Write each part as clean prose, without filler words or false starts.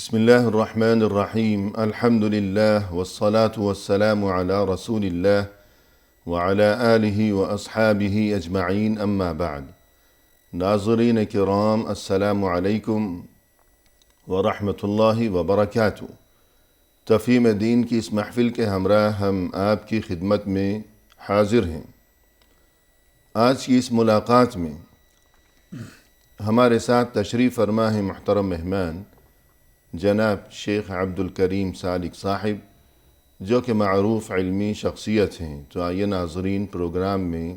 بسم الله الرحمن الرحيم الحمد لله والصلاة والسلام على رسول الله وعلى آله وأصحابه أجمعين أما بعد ناظرین کرام السلام علیکم ورحمۃ اللہ وبرکاتہ۔ تفہیم دین کی اس محفل کے ہمراہ ہم آپ کی خدمت میں حاضر ہیں۔ آج کی اس ملاقات میں ہمارے ساتھ تشریف فرما ہے محترم مہمان جناب شیخ عبدالکریم سالک صاحب، جو کہ معروف علمی شخصیت ہیں۔ تو آئیے ناظرین پروگرام میں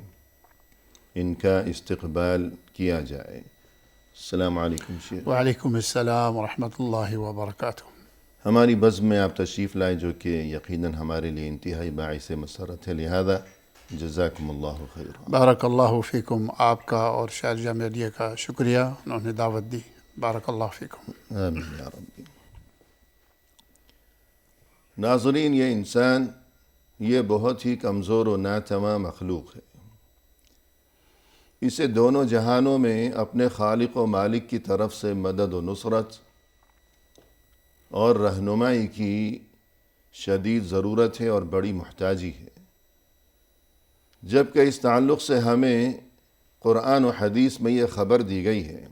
ان کا استقبال کیا جائے۔ السلام علیکم شیخ۔ وعلیکم السلام ورحمۃ اللہ وبرکاتہ۔ ہماری بزم میں آپ تشریف لائے، جو کہ یقیناً ہمارے لیے انتہائی باعث مسرت ہے، لہذا جزاکم اللہ خیر۔ بارک اللہ فیکم، آپ کا اور شارجہ میڈیا کا شکریہ، انہوں نے دعوت دی۔ بارک اللہ فیکم۔ آمین یا رب۔ ناظرین، یہ انسان یہ بہت ہی کمزور و ناتواں مخلوق ہے۔ اسے دونوں جہانوں میں اپنے خالق و مالک کی طرف سے مدد و نصرت اور رہنمائی کی شدید ضرورت ہے اور بڑی محتاجی ہے، جبکہ اس تعلق سے ہمیں قرآن و حدیث میں یہ خبر دی گئی ہے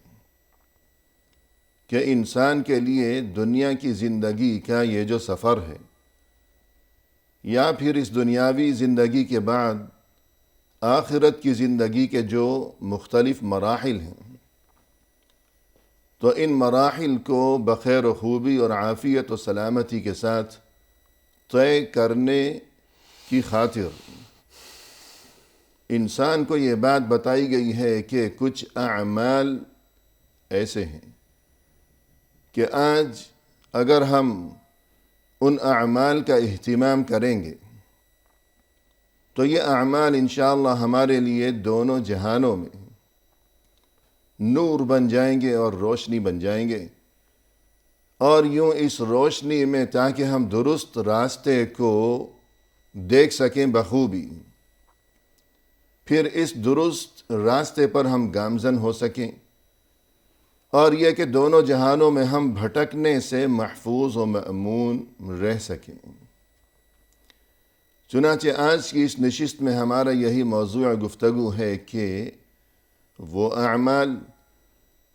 کہ انسان کے لیے دنیا کی زندگی کا یہ جو سفر ہے، یا پھر اس دنیاوی زندگی کے بعد آخرت کی زندگی کے جو مختلف مراحل ہیں، تو ان مراحل کو بخیر و خوبی اور عافیت و سلامتی کے ساتھ طے کرنے کی خاطر انسان کو یہ بات بتائی گئی ہے کہ کچھ اعمال ایسے ہیں کہ آج اگر ہم ان اعمال کا اہتمام کریں گے تو یہ اعمال انشاءاللہ ہمارے لیے دونوں جہانوں میں نور بن جائیں گے اور روشنی بن جائیں گے، اور یوں اس روشنی میں تاکہ ہم درست راستے کو دیکھ سکیں بخوبی، پھر اس درست راستے پر ہم گامزن ہو سکیں، اور یہ کہ دونوں جہانوں میں ہم بھٹکنے سے محفوظ و مأمون رہ سکیں۔ چنانچہ آج کی اس نشست میں ہمارا یہی موضوع گفتگو ہے کہ وہ اعمال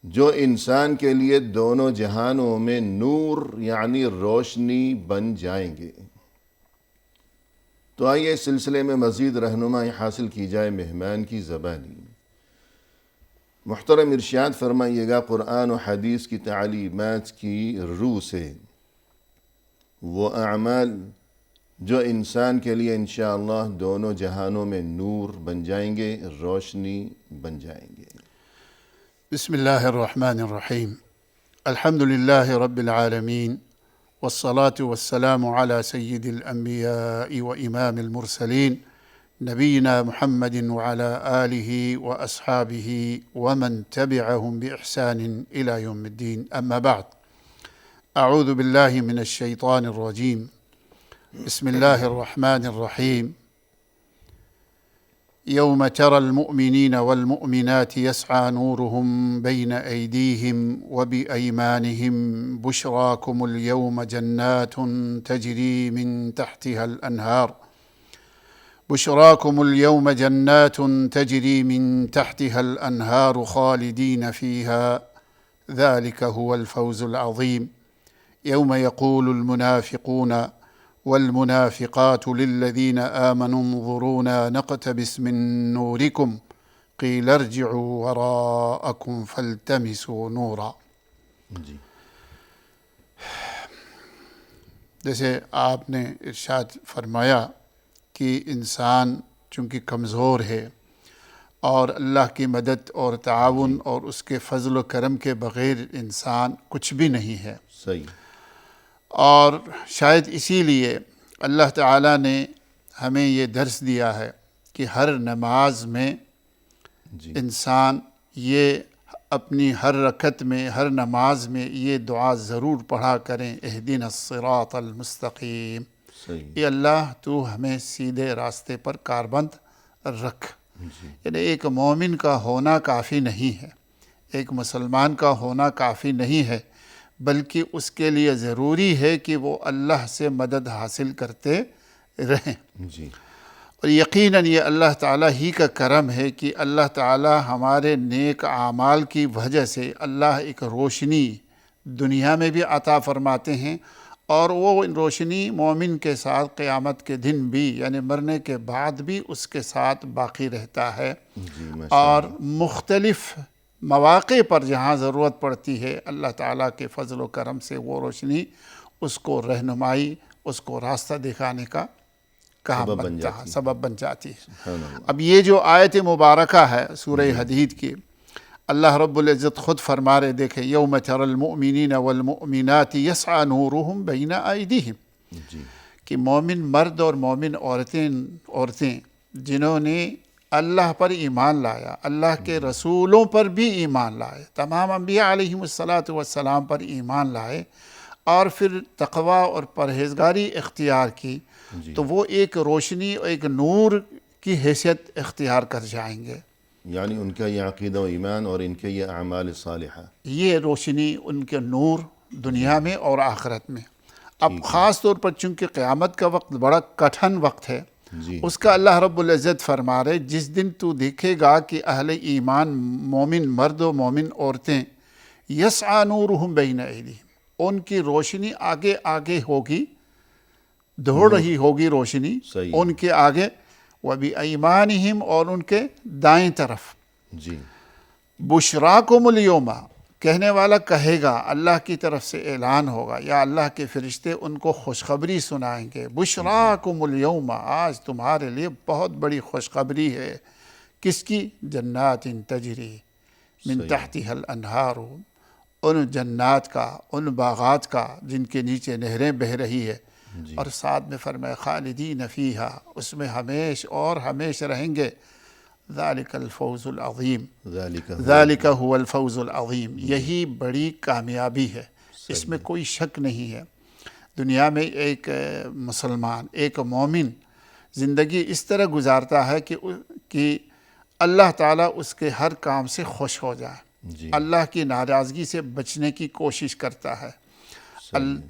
جو انسان کے لیے دونوں جہانوں میں نور یعنی روشنی بن جائیں گے۔ تو آئیے اس سلسلے میں مزید رہنمائی حاصل کی جائے مہمان کی زبانی۔ محترم ارشاد فرمائیے گا قرآن و حدیث کی تعلیمات کی روح سے وہ اعمال جو انسان کے لیے انشاءاللہ دونوں جہانوں میں نور بن جائیں گے، روشنی بن جائیں گے۔ بسم اللہ الرحمن الرحیم۔ الحمد للہ رب العالمین، والصلاة والسلام على سید الانبیاء و امام المرسلین، نبینا محمد وعلى آلہ واصحابہ ومن تبعهم بإحسان الى یوم الدین، اما بعد۔ اعوذ باللہ من الشیطان الرجیم، بسم اللہ الرحمن الرحیم۔ یوم تری المؤمنین والمؤمنات یسعی نورهم بین ایدیہم وبأیمانہم بشراکم اليوم جنات تجری من تحتها الانہار بشراكم اليوم جنات تجري من تحتها الأنهار خالدين فيها ذلك هو الفوز العظيم يوم يقول المنافقون والمنافقات للذين آمنوا انظرونا نقتبس من نوركم قيل ارجعوا وراءكم فالتمسوا نورا۔ جیسے آپ نے ارشاد فرمایا کہ انسان چونکہ کمزور ہے اور اللہ کی مدد اور تعاون اور اس کے فضل و کرم کے بغیر انسان کچھ بھی نہیں ہے۔ صحیح۔ اور شاید اسی لیے اللہ تعالیٰ نے ہمیں یہ درس دیا ہے کہ ہر نماز میں انسان یہ اپنی ہر رکعت میں، ہر نماز میں یہ دعا ضرور پڑھا کریں، اہدنا الصراط المستقیم، اے اللہ تو ہمیں سیدھے راستے پر کاربند رکھ۔ یعنی ایک مومن کا ہونا کافی نہیں ہے، ایک مسلمان کا ہونا کافی نہیں ہے، بلکہ اس کے لیے ضروری ہے کہ وہ اللہ سے مدد حاصل کرتے رہیں۔ جی اور یقیناً یہ اللہ تعالیٰ ہی کا کرم ہے کہ اللہ تعالیٰ ہمارے نیک اعمال کی وجہ سے اللہ ایک روشنی دنیا میں بھی عطا فرماتے ہیں، اور وہ روشنی مومن کے ساتھ قیامت کے دن بھی، یعنی مرنے کے بعد بھی اس کے ساتھ باقی رہتا ہے۔ جی ماشاء اور مختلف مواقع پر جہاں ضرورت پڑتی ہے اللہ تعالیٰ کے فضل و کرم سے وہ روشنی اس کو رہنمائی، اس کو راستہ دکھانے کا کام بنتا ہے، سبب بن جاتی ہے۔ سبحان اللہ۔ اب یہ جو آیت مبارکہ ہے سورہ حدید کی، اللہ رب العزت خود فرما رہے، دیکھیں یوم تری المؤمنین والمؤمنات یسعی نورہم بین ایدیہم، جی کہ مومن مرد اور مومن عورتیں جنہوں نے اللہ پر ایمان لایا، اللہ کے رسولوں پر بھی ایمان لائے، تمام انبیاء علیہم السلام پر ایمان لائے، اور پھر تقوی اور پرہیزگاری اختیار کی، تو وہ ایک روشنی اور ایک نور کی حیثیت اختیار کر جائیں گے۔ یعنی ان کا یہ عقیدہ و ایمان اور ان کے یہ اعمال صالحہ، یہ روشنی، ان کے نور دنیا میں اور آخرت میں۔ اب خاص طور پر چونکہ قیامت کا وقت بڑا کٹھن وقت ہے، جی اس کا اللہ رب العزت فرما رہے، جس دن تو دیکھے گا کہ اہل ایمان مومن مرد و مومن عورتیں یسعی نورہم بین ایدیہم، ان کی روشنی آگے آگے ہوگی، دوڑ رہی ہوگی روشنی صحیح ان کے آگے، وَبِأَيْمَانِهِمْ، اور ان کے دائیں طرف، جی بشراکم الیوم، کہنے والا کہے گا، اللہ کی طرف سے اعلان ہوگا یا اللہ کے فرشتے ان کو خوشخبری سنائیں گے، بشراکم الیوم، آج تمہارے لیے بہت بڑی خوشخبری ہے۔ کس کی؟ جنات تجری من تحتها الانہار، ان جنات کا، ان باغات کا جن کے نیچے نہریں بہہ رہی ہے، اور ساتھ میں فرمائے خالدین فیہا، اس میں ہمیش اور ہمیش رہیں گے، ذالک الفوز العظیم، ذالک هو الفوز العظیم، یہی بڑی کامیابی ہے، اس میں کوئی شک نہیں ہے۔ دنیا میں ایک مسلمان، ایک مومن زندگی اس طرح گزارتا ہے کہ اللہ تعالیٰ اس کے ہر کام سے خوش ہو جائے، اللہ کی ناراضگی سے بچنے کی کوشش کرتا ہے،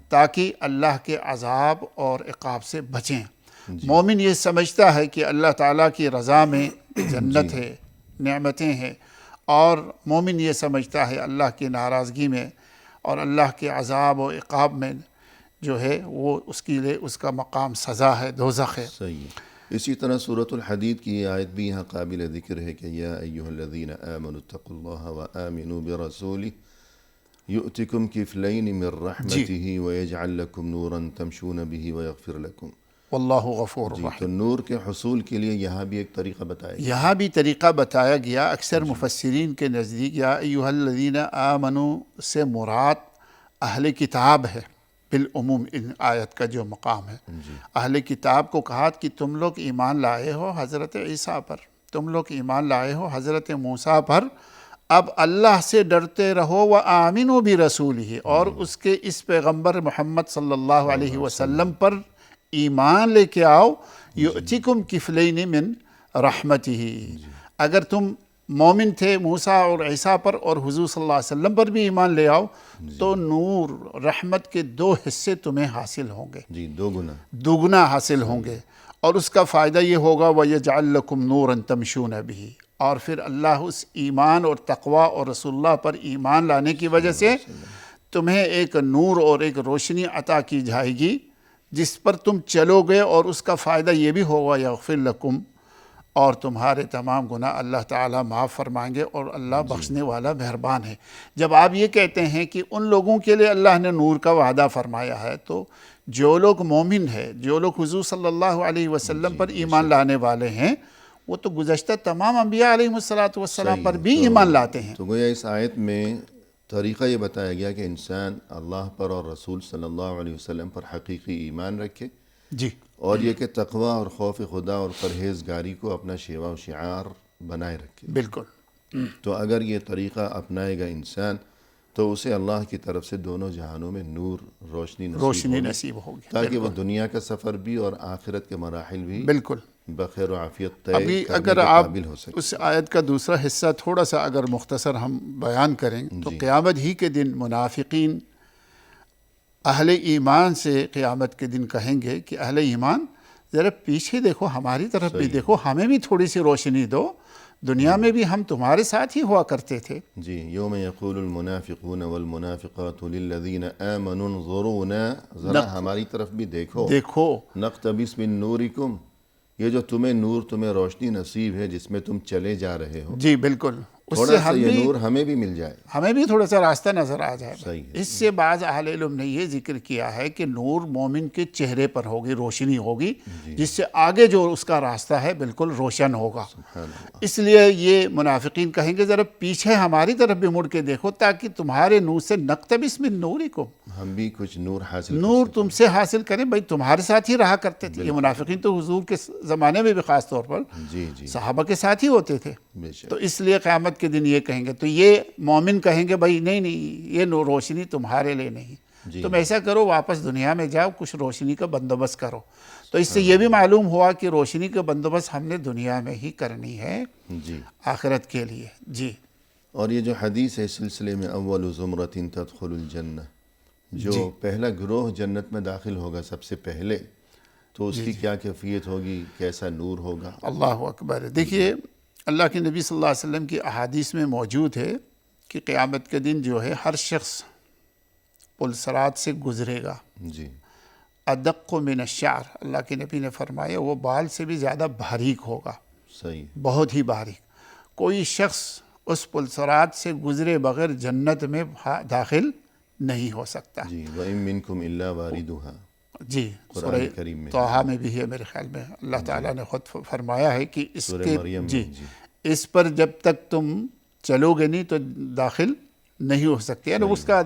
تاکہ اللہ کے عذاب اور عقاب سے بچیں۔ مومن یہ سمجھتا ہے کہ اللہ تعالیٰ کی رضا میں جنت ہے، نعمتیں ہیں، اور مومن یہ سمجھتا ہے اللہ کی ناراضگی میں اور اللہ کے عذاب و عقاب میں جو ہے وہ اس کے لیے اس کا مقام سزا ہے، دوزخ ہے۔ صحیح۔ اسی طرح سورۃ الحدید کی یہ آیت بھی یہاں قابل ذکر ہے کہ یا ایہا الذین آمنوا اتقوا اللہ وآمنوا برسولہ یؤتکم کفلین من رحمتہ ویجعل لکم نورا تمشون بہ ویغفر لکم۔ واللہ غفور جی، رحیم۔ تو نور کے حصول کے لیے یہاں بھی ایک طریقہ بتایا گیا۔ یہاں بھی طریقہ بتایا گیا، اکثر مفسرین کے نزدیک یا ایہا الذین آمنوا سے مراد اہل کتاب ہے بالعموم، ان آیت کا جو مقام ہے۔ اہل کتاب کو کہا کہ تم لوگ ایمان لائے ہو حضرت عیسیٰ پر، تم لوگ ایمان لائے ہو حضرت موسیٰ پر، اب اللہ سے ڈرتے رہو، وآمنوا برسولہ، اور اس کے اس پیغمبر محمد صلی اللہ علیہ وسلم پر ایمان لے کے آؤ، یؤتکم کفلین من رحمتہ۔ اگر تم مومن تھے موسیٰ اور عیسیٰ پر اور حضور صلی اللہ علیہ وسلم پر بھی ایمان لے آؤ، تو نور رحمت کے 2 حصے تمہیں حاصل ہوں گے، جی، دوگنا حاصل ہوں گے، اور اس کا فائدہ یہ ہوگا وَيَجْعَلْ لَكُمْ نُورًا تَمْشُونَ بِهِ، اور پھر اللہ اس ایمان اور تقوی اور رسول اللہ پر ایمان لانے کی وجہ سے تمہیں ایک نور اور ایک روشنی عطا کی جائے گی جس پر تم چلو گے، اور اس کا فائدہ یہ بھی ہوگا یغفر لکم، اور تمہارے تمام گناہ اللہ تعالیٰ معاف فرمائیں گے، اور اللہ بخشنے والا مہربان ہے۔ جب آپ یہ کہتے ہیں کہ ان لوگوں کے لیے اللہ نے نور کا وعدہ فرمایا ہے، تو جو لوگ مومن ہیں، جو لوگ حضور صلی اللہ علیہ وسلم پر ایمان لانے والے ہیں، وہ تو گزشتہ تمام انبیاء علیہ السلام پر بھی ایمان لاتے ہیں۔ تو گویا اس آیت میں طریقہ یہ بتایا گیا کہ انسان اللہ پر اور رسول صلی اللہ علیہ وسلم پر حقیقی ایمان رکھے، جی، اور یہ کہ تقوی اور خوف خدا اور پرہیزگاری کو اپنا شیوا و شعار بنائے رکھے۔ بالکل۔ تو اگر یہ طریقہ اپنائے گا انسان تو اسے اللہ کی طرف سے دونوں جہانوں میں نور، روشنی نصیب ہوگی، تاکہ وہ دنیا کا سفر بھی اور آخرت کے مراحل بھی بالکل بخیر و عافیت طے ابھی کرنے اگر کے آپ قابل ہو سکے۔ اس آیت کا دوسرا حصہ تھوڑا سا اگر مختصر ہم بیان کریں تو قیامت ہی کے دن منافقین اہل ایمان سے قیامت کے دن کہیں گے کہ اہل ایمان ذرا پیچھے دیکھو، ہماری طرف بھی دیکھو، ہمیں بھی تھوڑی سی روشنی دو، دنیا میں بھی ہم تمہارے ساتھ ہی ہوا کرتے تھے۔ جی، یوم یقول المنافقون والمنافقات للذین آمنوا انظرونا، ذرا ہماری طرف بھی دیکھو، نقتبس من نورکم، یہ جو تمہیں نور، تمہیں روشنی نصیب ہے جس میں تم چلے جا رہے ہو، جی بالکل، اس سے تھوڑا سا ہم یہ بھی، نور ہمیں بھی مل جائے۔ ہمیں بھی تھوڑا سا راستہ نظر آ جائے۔ صحیح ہے۔ اس سے بعض اہل علم نے یہ ذکر کیا ہے کہ نور مومن کے چہرے پر ہوگی، روشنی ہوگی، جس سے آگے جو اس کا راستہ ہے بالکل روشن ہوگا۔ سبحان اللہ۔ اس لیے یہ منافقین کہیں گے ذرا پیچھے ہماری طرف بھی مڑ کے دیکھو تاکہ تمہارے نور سے نقتبس من نورکم، ہم بھی کچھ نور حاصل نور تم سے حاصل کریں۔ بھائی تمہارے ساتھ ہی رہا کرتے تھے یہ منافقین، تو حضور کے زمانے میں بھی خاص طور پر جی جی، صحابہ کے ساتھ ہی ہوتے تھے۔ بے شک۔ تو اس لیے قیامت کے دن یہ کہیں گے، تو یہ مومن کہیں گے بھائی نہیں نہیں، یہ روشنی تمہارے لیے نہیں، تم ایسا کرو واپس دنیا میں جاؤ، کچھ روشنی کا بندوبست کرو۔ تو اس سے یہ بھی معلوم ہوا کہ روشنی کا بندوبست ہم نے دنیا میں ہی کرنی ہے جی، آخرت کے لیے۔ جی، اور یہ جو حدیث ہے اس سلسلے میں، اول زمرۃ تدخل الجنہ، جو پہلا گروہ جنت میں داخل ہوگا سب سے پہلے، تو اس کی کیا کیفیت ہوگی، کیسا نور ہوگا؟ اللہ اکبر۔ دیکھیے اللہ کے نبی صلی اللہ علیہ وسلم کی احادیث میں موجود ہے کہ قیامت کے دن جو ہے ہر شخص پل صراط سے گزرے گا، جی، ادق من الشعر، اللہ کے نبی نے فرمایا وہ بال سے بھی زیادہ باریک ہوگا، صحیح، بہت ہی باریک۔ کوئی شخص اس پل صراط سے گزرے بغیر جنت میں داخل نہیں ہو سکتا۔ جی، وَإِن مِّنكُمْ إِلَّا وَارِدُهَا، جی، قرآن کریم میں طٰہٰ میں بھی ہے میرے خیال میں، اللہ تعالیٰ نے خود فرمایا ہے کہ اس سورہ کے مریم جی میں، جی، اس پر جب تک تم چلو گے نہیں تو داخل نہیں ہو سکتے، یعنی اس کا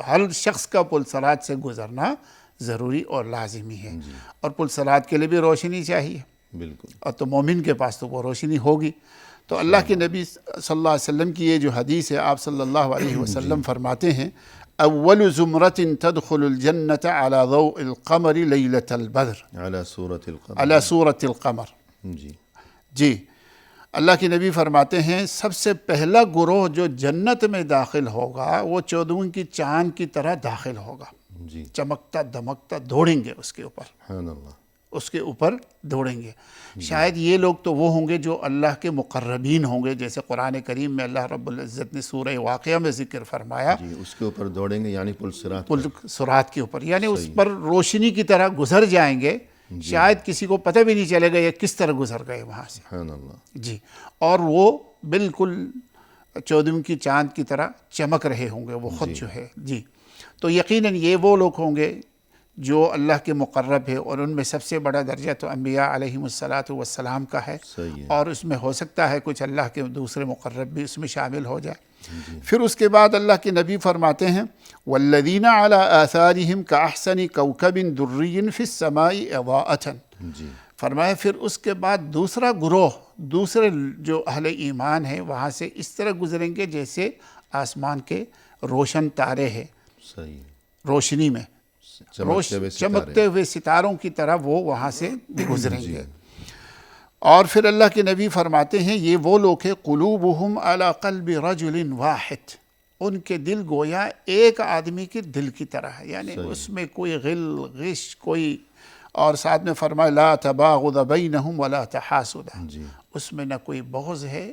ہر شخص کا پل صراط سے گزرنا ضروری اور لازمی ہے، اور پل صراط کے لیے بھی روشنی چاہیے، بالکل، اور تو مومن کے پاس تو وہ روشنی ہوگی۔ تو اللہ کے نبی صلی اللہ علیہ وسلم کی یہ جو حدیث ہے، آپ صلی اللہ علیہ وسلم فرماتے ہیں اول زمرۃ تدخل الجنۃ علی ضوء القمر لیلۃ البدر، علی سورۃ القمر، علی صورت القمر۔ جی، جی، اللہ کے نبی فرماتے ہیں سب سے پہلا گروہ جو جنت میں داخل ہوگا وہ 14 کی چاند کی طرح داخل ہوگا، جی، چمکتا دمکتا دوڑیں گے اس کے اوپر، سبحان اللہ، اس کے اوپر دوڑیں گے۔ شاید یہ لوگ تو وہ ہوں گے جو اللہ کے مقربین ہوں گے، جیسے قرآن کریم میں اللہ رب العزت نے سورہ واقعہ میں ذکر فرمایا، جی، اس کے اوپر دوڑیں گے یعنی پل صراط پل صراط کے اوپر، یعنی اس پر روشنی کی طرح گزر جائیں گے، شاید کسی کو پتہ بھی نہیں چلے گا یہ کس طرح گزر گئے وہاں سے۔ سبحان اللہ، جی، اور وہ بالکل 14 کی چاند کی طرح چمک رہے ہوں گے وہ خود جو ہے۔ جی، تو یقیناً یہ وہ لوگ ہوں گے جو اللہ کے مقرب ہے، اور ان میں سب سے بڑا درجہ تو انبیاء علیہم الصلاۃ والسلام کا ہے، صحیح ہے، اور اس میں ہو سکتا ہے کچھ اللہ کے دوسرے مقرب بھی اس میں شامل ہو جائے۔ پھر اس کے بعد اللہ کے نبی فرماتے ہیں والذین علی آثارہم کاحسن کوکب دری فی السماء اضاءۃ، جی، فرمایا پھر اس کے بعد دوسرا گروہ، دوسرے جو اہل ایمان ہیں وہاں سے اس طرح گزریں گے جیسے آسمان کے روشن تارے ہیں، صحیح، روشنی میں چمکتے ہوئے ستاروں کی طرح وہ وہاں سے گزریں گے۔ اور پھر اللہ کے نبی فرماتے ہیں یہ وہ لوگ ہیں قلوبہم علی قلب رجل واحد، ان کے دل گویا ایک آدمی کے دل کی طرح ہے، یعنی اس میں کوئی غل غش کوئی، اور ساتھ میں فرمایا لا تباغض بینہم ولا تحاسد، جی، اس میں نہ کوئی بغض ہے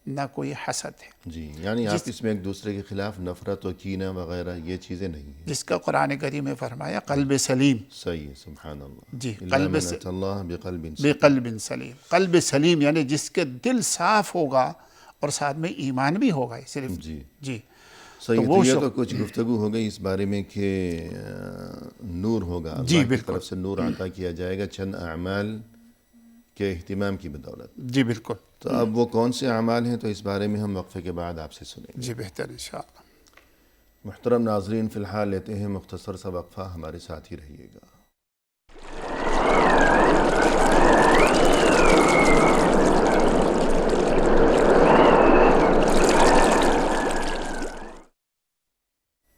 نہ کوئی حسد ہے، جی، یعنی آپس میں ایک دوسرے کے خلاف نفرت و کینہ وغیرہ یہ چیزیں نہیں ہیں، جس کا قرآن کریم میں فرمایا قلب سلیم۔ صحیح ہے، سبحان اللہ، جی، قلب اللہ بقلب بقلب سلیم، قلب سلیم یعنی جس کے دل صاف ہوگا اور ساتھ میں ایمان بھی ہوگا صرف۔ جی، جی، صحیح، تو یہ تو کچھ گفتگو ہو گئی اس بارے میں کہ نور ہوگا، اللہ کی طرف سے نور عطا کیا جائے گا چند اعمال کے اہتمام کی بدولت۔ جی بالکل۔ تو اب وہ کون سے اعمال ہیں تو اس بارے میں ہم وقفے کے بعد آپ سے سنیں گے۔ جی بہتر انشاءاللہ۔ محترم ناظرین، فی الحال لیتے ہیں مختصر سا وقفہ، ہمارے ساتھ ہی رہیے گا۔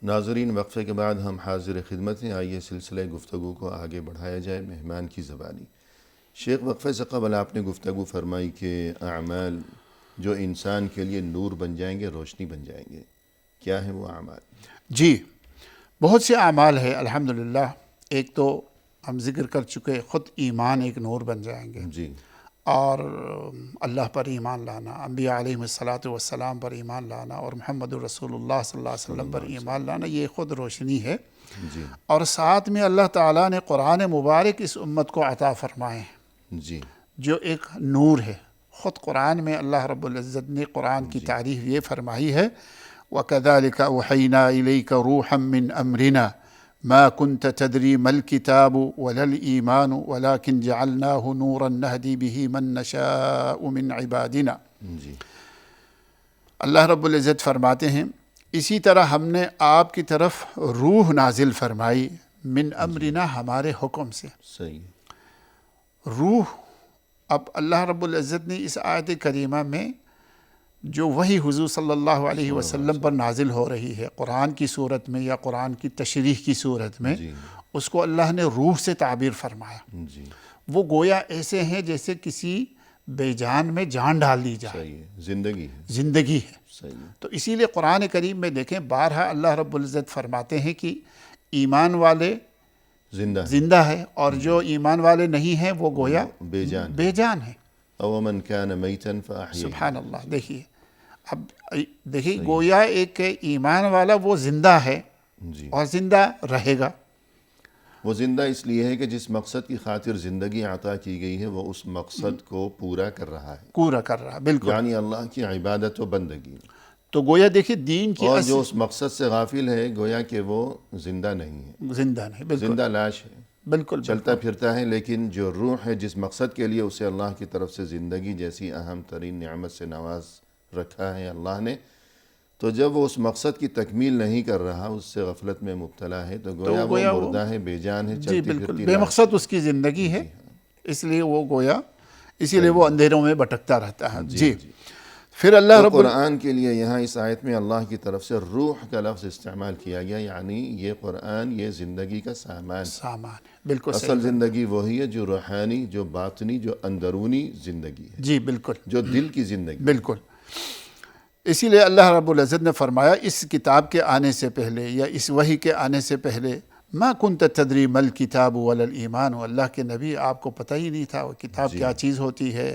ناظرین، وقفے کے بعد ہم حاضر خدمت ہیں، آئیے سلسلہ گفتگو کو آگے بڑھایا جائے مہمان کی زبانی۔ شیخ، وقفے سے قبل آپ نے گفتگو فرمائی کہ اعمال جو انسان کے لیے نور بن جائیں گے، روشنی بن جائیں گے، کیا ہیں وہ اعمال؟ جی، بہت سے اعمال ہے الحمدللہ. ایک تو ہم ذکر کر چکے، خود ایمان ایک نور بن جائیں گے، جی اور اللہ پر ایمان لانا، انبیاء علیہ الصلاۃ والسلام پر ایمان لانا، اور محمد الرسول اللہ صلی اللہ علیہ وسلم پر ایمان لانا، یہ خود روشنی ہے. جی اور ساتھ میں اللہ تعالیٰ نے قرآن مبارک اس امت کو عطا فرمائے ہیں، جی جو ایک نور ہے. خود قرآن میں اللہ رب العزت نے قرآن کی تعریف یہ فرمائی ہے، وَكَذَلِكَ أَوْحَيْنَا إِلَيْكَ رُوحًا مِّنْ أَمْرِنَا مَا كُنْتَ تَدْرِي مَا الْكِتَابُ وَلَا الْإِيمَانُ وَلَكِنْ جَعَلْنَاهُ نُورًا نَهْدِي بِهِ مَن نَّشَاءُ مِنْ عِبَادِنَا. جی اللہ رب العزت فرماتے ہیں اسی طرح ہم نے آپ کی طرف روح نازل فرمائی، من امرنا، ہمارے حکم سے. صحیح. روح، اب اللہ رب العزت نے اس آیت کریمہ میں جو وحی حضور صلی اللہ علیہ وسلم پر نازل ہو رہی ہے قرآن کی صورت میں یا قرآن کی تشریح کی صورت میں، جی اس کو اللہ نے روح سے تعبیر فرمایا. جی وہ گویا ایسے ہیں جیسے کسی بے جان میں جان ڈال دی جائے، صحیح ہے، زندگی ہے. زندگی ہے. صحیح ہے. تو اسی لیے قرآن کریم میں دیکھیں بارہا اللہ رب العزت فرماتے ہیں کہ ایمان والے زندہ ہے، اور جو ایمان والے نہیں ہیں وہ گویا بے جان ہیں. اومن کان میتا فاحییہ. سبحان اللہ. دیکھیے اب دیکھیے گویا ایک ایمان والا وہ زندہ ہے جی اور زندہ رہے گا. وہ زندہ اس لیے ہے کہ جس مقصد کی خاطر زندگی عطا کی گئی ہے وہ اس مقصد کو پورا کر رہا ہے، پورا کر رہا. بالکل. یعنی اللہ کی عبادت و بندگی. تو گویا دیکھیے دین کی اور جو اس مقصد سے غافل ہے گویا کہ وہ زندہ نہیں ہے، زندہ نہیں. بالکل زندہ لاش ہے، بالکل چلتا پھرتا ہے. لیکن جو روح ہے جس مقصد کے لیے اسے اللہ کی طرف سے زندگی جیسی اہم ترین نعمت سے نواز رکھا ہے اللہ نے، تو جب وہ اس مقصد کی تکمیل نہیں کر رہا، اس سے غفلت میں مبتلا ہے، تو گویا وہ مردہ ہے، بے جان ہے، جی چلتی بالکل پھرتی بے لاش. مقصد اس کی زندگی ہے. اس لیے وہ گویا اسی لیے وہ اندھیروں میں بھٹکتا رہتا ہے. جی پھر اللہ تو رب قرآن کے لیے یہاں اس آیت میں اللہ کی طرف سے روح کا لفظ استعمال کیا گیا، یعنی یہ قرآن یہ زندگی کا سامان. سامان ہے. بالکل صحیح. اصل زندگی وہی ہے جو روحانی، جو باطنی، جو اندرونی زندگی ہے، جی بالکل جو دل کی زندگی. بالکل. اسی لیے اللہ رب العزت نے فرمایا اس کتاب کے آنے سے پہلے یا اس وحی کے آنے سے پہلے ما کنت تدری ما الکتاب ولا الایمان، اللہ کے نبی آپ کو پتہ ہی نہیں تھا وہ کتاب کیا چیز ہوتی ہے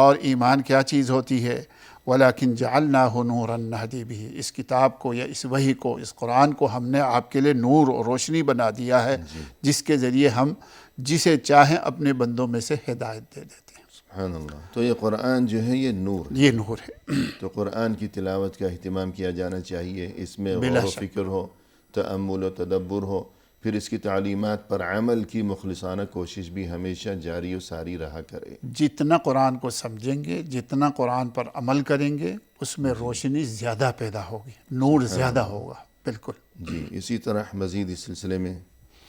اور ایمان کیا چیز ہوتی ہے. ولیکن جعلناہ نورا نہدی بہ، اس کتاب کو یا اس وحی کو، اس قرآن کو ہم نے آپ کے لیے نور اور روشنی بنا دیا ہے، جس کے ذریعے ہم جسے چاہیں اپنے بندوں میں سے ہدایت دے دیتے ہیں. سبحان اللہ. تو یہ قرآن جو ہے یہ نور ہے. یہ نور ہے. تو قرآن کی تلاوت کا اہتمام کیا جانا چاہیے، اس میں غور و فکر ہو، تأمل و تدبر ہو، پھر اس کی تعلیمات پر عمل کی مخلصانہ کوشش بھی ہمیشہ جاری و ساری رہا کرے. جتنا قرآن کو سمجھیں گے، جتنا قرآن پر عمل کریں گے، اس میں روشنی زیادہ پیدا ہوگی، نور زیادہ ہوگا. بالکل. جی اسی طرح مزید اس سلسلے میں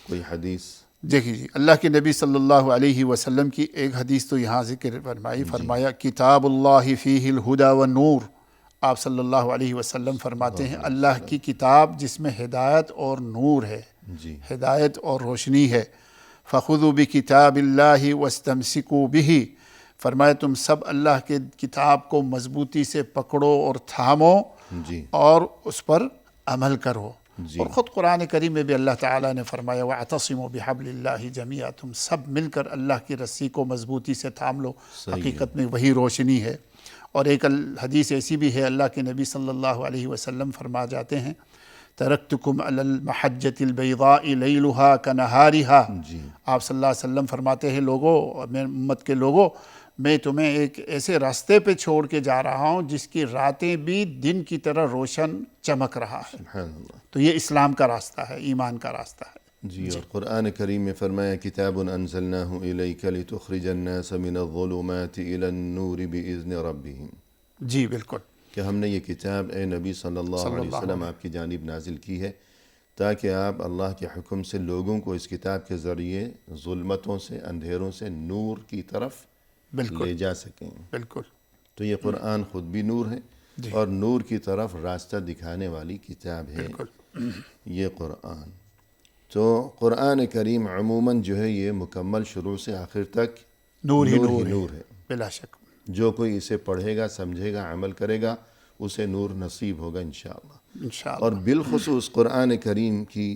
کوئی حدیث دیکھیے جی اللہ کے نبی صلی اللہ علیہ وسلم کی ایک حدیث تو یہاں ذکر فرمایا کتاب اللہ فیہ الہدی والنور. آپ صلی اللہ علیہ وسلم فرماتے ہیں اللہ کی کتاب جس میں ہدایت اور نور ہے، جی ہدایت اور روشنی ہے. فخذوا بکتاب اللہ واستمسکوا بہ، فرمایا تم سب اللہ کے کتاب کو مضبوطی سے پکڑو اور تھامو جی اور اس پر عمل کرو. جی اور خود قرآن کریم میں بھی اللہ تعالیٰ نے فرمایا وَاعْتَصِمُوا بِحَبْلِ اللَّهِ جَمِيعًا، تم سب مل کر اللہ کی رسی کو مضبوطی سے تھام لو. حقیقت میں وہی روشنی ہے. اور ایک حدیث ایسی بھی ہے اللہ کے نبی صلی اللہ علیہ وسلم فرما جاتے ہیں ترکتکم علی المحجۃ البیضاء لیلها کنہارها. جی آپ صلی اللہ علیہ وسلم فرماتے ہیں لوگوں، میرے امت کے لوگوں، میں تمہیں ایک ایسے راستے پہ چھوڑ کے جا رہا ہوں جس کی راتیں بھی دن کی طرح روشن چمک رہا ہے. سبحان اللہ. تو یہ اسلام کا راستہ ہے، ایمان کا راستہ ہے. جی اور قرآن کریم میں فرمایا کتاب انزلناہ الیک لتخرج الناس من الظلمات الی النور باذن ربہم. جی بالکل. کہ ہم نے یہ کتاب اے نبی صلی اللہ علیہ وسلم آپ کی جانب نازل کی ہے تاکہ آپ اللہ کے حکم سے لوگوں کو اس کتاب کے ذریعے ظلمتوں سے، اندھیروں سے نور کی طرف لے جا سکیں. بالکل. تو یہ قرآن خود بھی نور ہے اور نور کی طرف راستہ دکھانے والی کتاب ہے یہ قرآن. تو قرآن کریم عموماً جو ہے یہ مکمل شروع سے آخر تک نور ہی نور ہے. بلا شک. جو کوئی اسے پڑھے گا، سمجھے گا، عمل کرے گا، اسے نور نصیب ہوگا انشاءاللہ. انشاءاللہ۔ اور بالخصوص قرآن کریم کی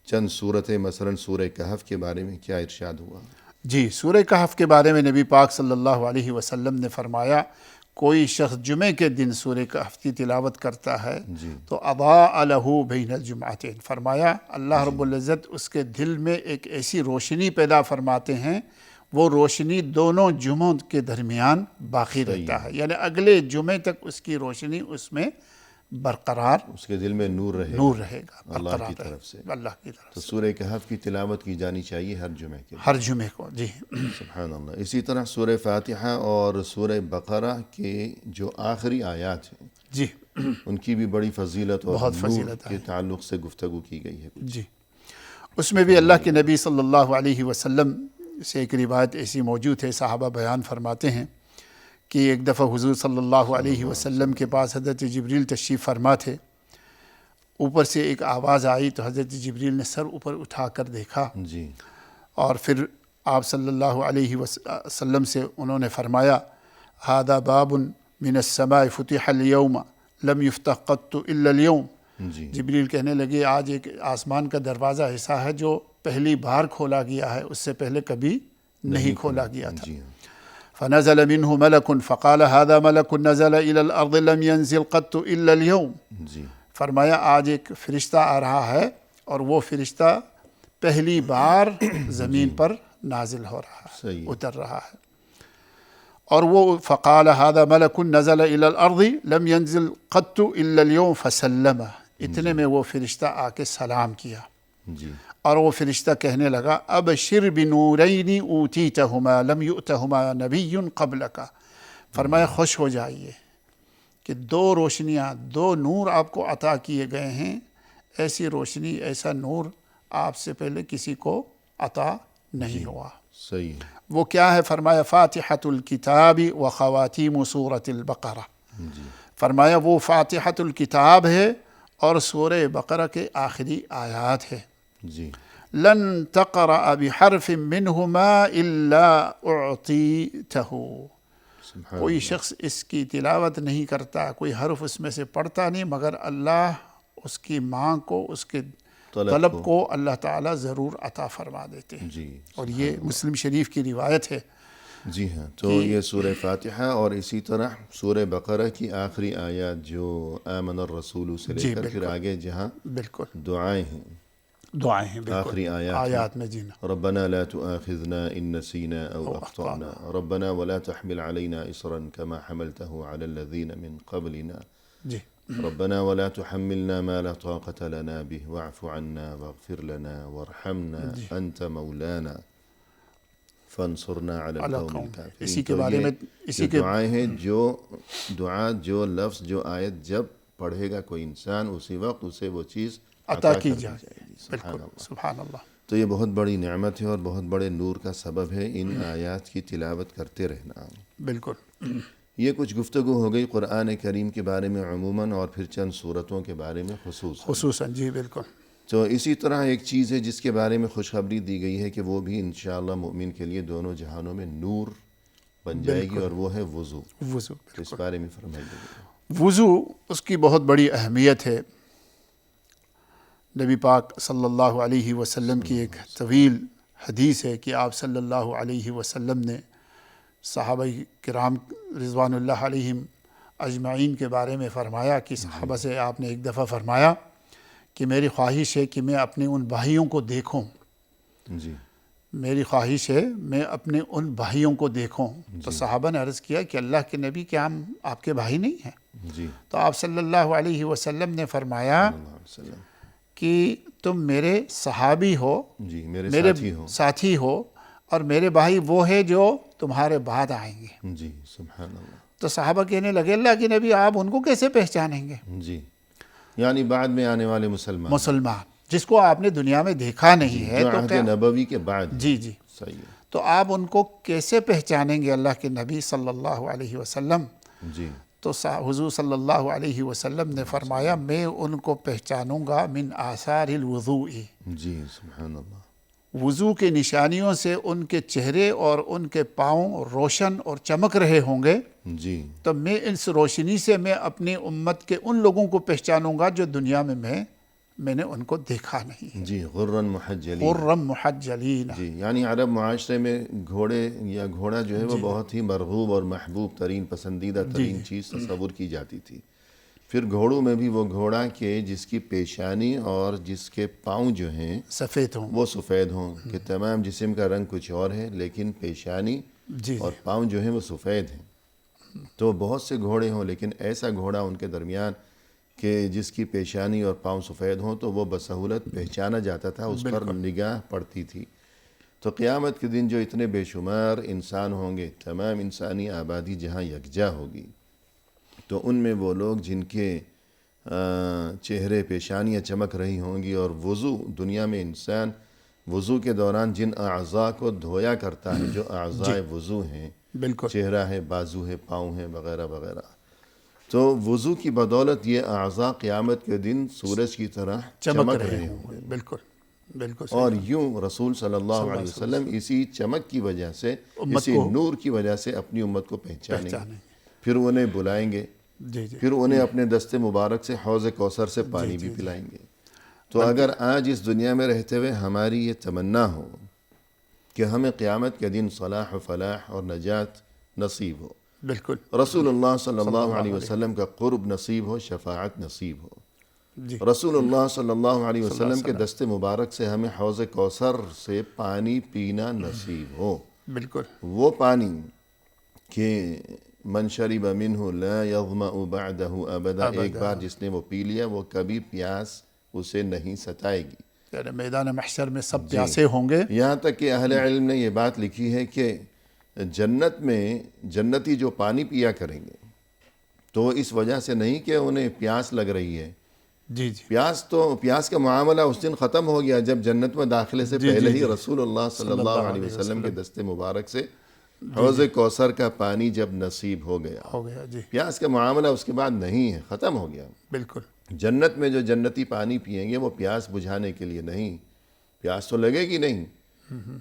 چند صورتیں، مثلا سورہ کہف کے بارے میں کیا ارشاد ہوا؟ جی، سورہ کہف کے بارے میں نبی پاک صلی اللہ علیہ وسلم نے فرمایا کوئی شخص جمعے کے دن سورہ کہف کی تلاوت کرتا ہے جی تو اضاء لہ بین الجمعتین، فرمایا اللہ رب العزت اس کے دل میں ایک ایسی روشنی پیدا فرماتے ہیں، وہ روشنی دونوں جمعوں کے درمیان باقی رہتا ہے، یعنی اگلے جمعے تک اس کی روشنی اس میں برقرار، اس کے دل میں نور رہے نور رہے گا، اللہ برقرار کی رہے طرف سے۔ گا، اللہ کی طرف تو سے سورہ کہف کی تلاوت کی جانی چاہیے ہر جمعے کے دن۔ ہر جمعے کو۔ جی سبحان اللہ۔ اسی طرح سورہ فاتحہ اور سورہ بقرہ کے جو آخری آیات ہیں جی ان کی بھی بڑی فضیلت اور بہت نور فضیلت کے تعلق سے گفتگو کی گئی ہے۔ جی، اس میں بھی اللہ کے نبی صلی اللہ علیہ وسلم سے ایک روایت ایسی موجود ہے، صحابہ بیان فرماتے ہیں کہ ایک دفعہ حضور صلی اللہ علیہ وسلم کے پاس حضرت جبریل تشریف فرما تھے، اوپر سے ایک آواز آئی تو حضرت جبریل نے سر اوپر اٹھا کر دیکھا، جی اور پھر آپ صلی اللہ علیہ وسلم سے انہوں نے فرمایا ھذا باب من السماء فتح اليوم لم يفتح قط الا اليوم۔ جی جبریل کہنے لگے آج ایک آسمان کا دروازہ ایسا ہے جو پہلی بار کھولا گیا ہے، اس سے پہلے کبھی نہیں کھولا گیا تھا۔ جی ہاں فنزل منه ملك فقال هذا ملك نزل الى الارض لم ينزل قط الا اليوم۔ جی فرمایا آج ایک فرشتہ آ رہا ہے اور وہ فرشتہ پہلی بار زمین پر نازل ہو رہا ہے، صحیح۔ اتر رہا ہے، اور وہ فقال هذا ملك نزل الى الارض لم ينزل قط الا اليوم فسلم، اتنے میں وہ فرشتہ آ کے سلام کیا، جی اور وہ فرشتہ کہنے لگا ابشر بنورین اوتیتہما لم یؤتہما نبی قبلک، فرمایا خوش ہو جائیے کہ دو روشنیاں، دو نور آپ کو عطا کیے گئے ہیں، ایسی روشنی، ایسا نور آپ سے پہلے کسی کو عطا نہیں ہوا۔ صحیح ہے۔ وہ کیا ہے؟ فرمایا فاتحۃ الکتاب و خواتیم سورۃ البقرہ، جی فرمایا وہ فاتحۃ الکتاب ہے اور سورہ بقرہ کے آخری آیات ہے۔ جی لن تقرأ بحرف منہما الا اعطیتہ، سبحان کوئی شخص اس کی تلاوت نہیں کرتا، کوئی حرف اس میں سے پڑھتا نہیں، مگر اللہ اس کی مانگ کو، اس کے طلب کو اللہ تعالیٰ ضرور عطا فرما دیتے ہیں۔ جی اور یہ مسلم شریف کی روایت ہے۔ جی ہاں، تو یہ سورہ فاتحہ اور اسی طرح سورہ بقرہ کی آخری آیات جو آمن الرسول سے لے کر پھر آگے جہاں بالکل دعائیں ہیں، دعائیں ہیں، بالکل آخری آیات میں جینا۔ ربنا لا تؤاخذنا إن نسينا أو أخطأنا ربنا ولا تحمل علينا إصرا كما حملته على الذين من قبلنا جی ربنا ولا تحملنا ما لا طاقة لنا به واعف عنا واغفر لنا وارحمنا أنت مولانا فانصرنا على القوم الكافرين۔ اسی کے بارے میں اسی کے دعائیں ہیں، جو دعا، جو لفظ، جو آیت جب پڑھے گا کوئی انسان اسی وقت اسے وہ چیز عطا کی جائے گی۔ بالکل، سبحان اللہ۔ تو یہ بہت بڑی نعمت ہے اور بہت بڑے نور کا سبب ہے ان آیات کی تلاوت کرتے رہنا۔ بالکل، یہ کچھ گفتگو ہو گئی قرآن کریم کے بارے میں عموماً اور پھر چند صورتوں کے بارے میں خصوصاً جی بالکل۔ تو اسی طرح ایک چیز ہے جس کے بارے میں خوشخبری دی گئی ہے کہ وہ بھی انشاءاللہ مومن کے لیے دونوں جہانوں میں نور بن جائے گی، اور وہ ہے وضو۔ وضو، اس بارے میں فرمائیے۔ وضو اس کی بہت بڑی اہمیت ہے۔ نبی پاک صلی اللہ علیہ وسلم کی ایک طویل حدیث ہے کہ آپ صلی اللہ علیہ وسلم نے صحابہ کرام رضوان اللہ علیہم اجمعین کے بارے میں فرمایا کہ صحابہ سے آپ نے ایک دفعہ فرمایا کہ میری خواہش ہے کہ میں اپنے ان بھائیوں کو دیکھوں، جی میری خواہش ہے میں اپنے ان بھائیوں کو دیکھوں۔ تو صحابہ نے عرض کیا کہ اللہ کے نبی، کیا ہم آپ کے بھائی نہیں ہیں؟ جی تو آپ صلی اللہ علیہ وسلم نے فرمایا کہ تم میرے صحابی ہو، جی میرے ساتھی ہو، اور میرے بھائی وہ ہے جو تمہارے بعد آئیں گے۔ جی سبحان اللہ۔ تو صحابہ کہنے لگے اللہ کے نبی آپ ان کو کیسے پہچانیں گے؟ جی یعنی بعد میں آنے والے مسلمان جس کو آپ نے دنیا میں دیکھا نہیں ہے، جو عہد نبوی کے بعد۔ جی جی صحیح ہے۔ تو آپ ان کو کیسے پہچانیں گے اللہ کے نبی صلی اللہ علیہ وسلم؟ جی تو حضور صلی اللہ علیہ وسلم نے فرمایا میں ان کو پہچانوں گا من آثار الوضوء، جی سبحان اللہ، وضو کی نشانیوں سے ان کے چہرے اور ان کے پاؤں روشن اور چمک رہے ہوں گے جی تو میں اس روشنی سے میں اپنی امت کے ان لوگوں کو پہچانوں گا جو دنیا میں نے ان کو دیکھا نہیں ہے۔ جی غرن محجلین، غرم محجلین، جی یعنی عرب معاشرے میں گھوڑے یا گھوڑا جو ہے وہ بہت ہی مرغوب اور محبوب ترین پسندیدہ ترین چیز تصور کی جاتی تھی۔ پھر گھوڑوں میں بھی وہ گھوڑا کہ جس کی پیشانی اور جس کے پاؤں جو ہیں سفید ہوں، وہ سفید ہوں، کہ تمام جسم کا رنگ کچھ اور ہے لیکن پیشانی جی اور پاؤں جو ہیں وہ سفید ہیں۔ تو بہت سے گھوڑے ہوں لیکن ایسا گھوڑا ان کے درمیان کہ جس کی پیشانی اور پاؤں سفید ہوں تو وہ بسہولت پہچانا جاتا تھا، اس پر نگاہ پڑتی تھی۔ تو قیامت کے دن جو اتنے بے شمار انسان ہوں گے، تمام انسانی آبادی جہاں یکجا ہوگی، تو ان میں وہ لوگ جن کے چہرے پیشانیاں چمک رہی ہوں گی، اور وضو، دنیا میں انسان وضو کے دوران جن اعضاء کو دھویا کرتا ہے، جو اعضاء وضو ہیں، بالکل چہرہ ہے، بازو ہے، پاؤں ہے، وغیرہ وغیرہ، تو وضو کی بدولت یہ اعضاء قیامت کے دن سورج کی طرح چمک رہے ہوں گے، بالکل بالکل صحیح۔ اور یوں رسول صلی اللہ علیہ وسلم اسی چمک کی وجہ سے، اسی نور کی وجہ سے اپنی امت کو پہچانیں گے، پھر انہیں بلائیں گے، جی جی، پھر انہیں اپنے دست مبارک سے حوض کوثر سے پانی بھی پلائیں گے۔ تو اگر آج اس دنیا میں رہتے ہوئے ہماری یہ تمنا ہو کہ ہمیں قیامت کے دن صلاح و فلاح اور نجات نصیب ہو، بالکل رسول اللہ صلی اللہ علیہ وسلم کا قرب نصیب ہو، شفاعت نصیب ہو، جی، رسول اللہ صلی اللہ علیہ وسلم کے دست مبارک سے ہمیں حوض کوثر سے پانی پینا نصیب ہو، بالکل وہ پانی کہ من شرب منہ لا یظمأ بعدہ ابدا، ایک بار جس نے وہ پی لیا وہ کبھی پیاس اسے نہیں ستائے گی۔ یعنی میدان محشر میں سب پیاسے ہوں گے۔ یہاں تک کہ اہل علم نے یہ بات لکھی ہے کہ جنت میں جنتی جو پانی پیا کریں گے تو اس وجہ سے نہیں کہ انہیں پیاس لگ رہی ہے، جی جی، پیاس کا معاملہ اس دن ختم ہو گیا جب جنت میں داخلے سے پہلے ہی رسول اللہ صلی اللہ علیہ وسلم کے دست مبارک سے حوض کوثر کا پانی جب نصیب ہو گیا، جی پیاس کا معاملہ اس کے بعد نہیں ہے، ختم ہو گیا۔ بالکل، جنت میں جو جنتی پانی پیئیں گے وہ پیاس بجھانے کے لیے نہیں، پیاس تو لگے گی نہیں،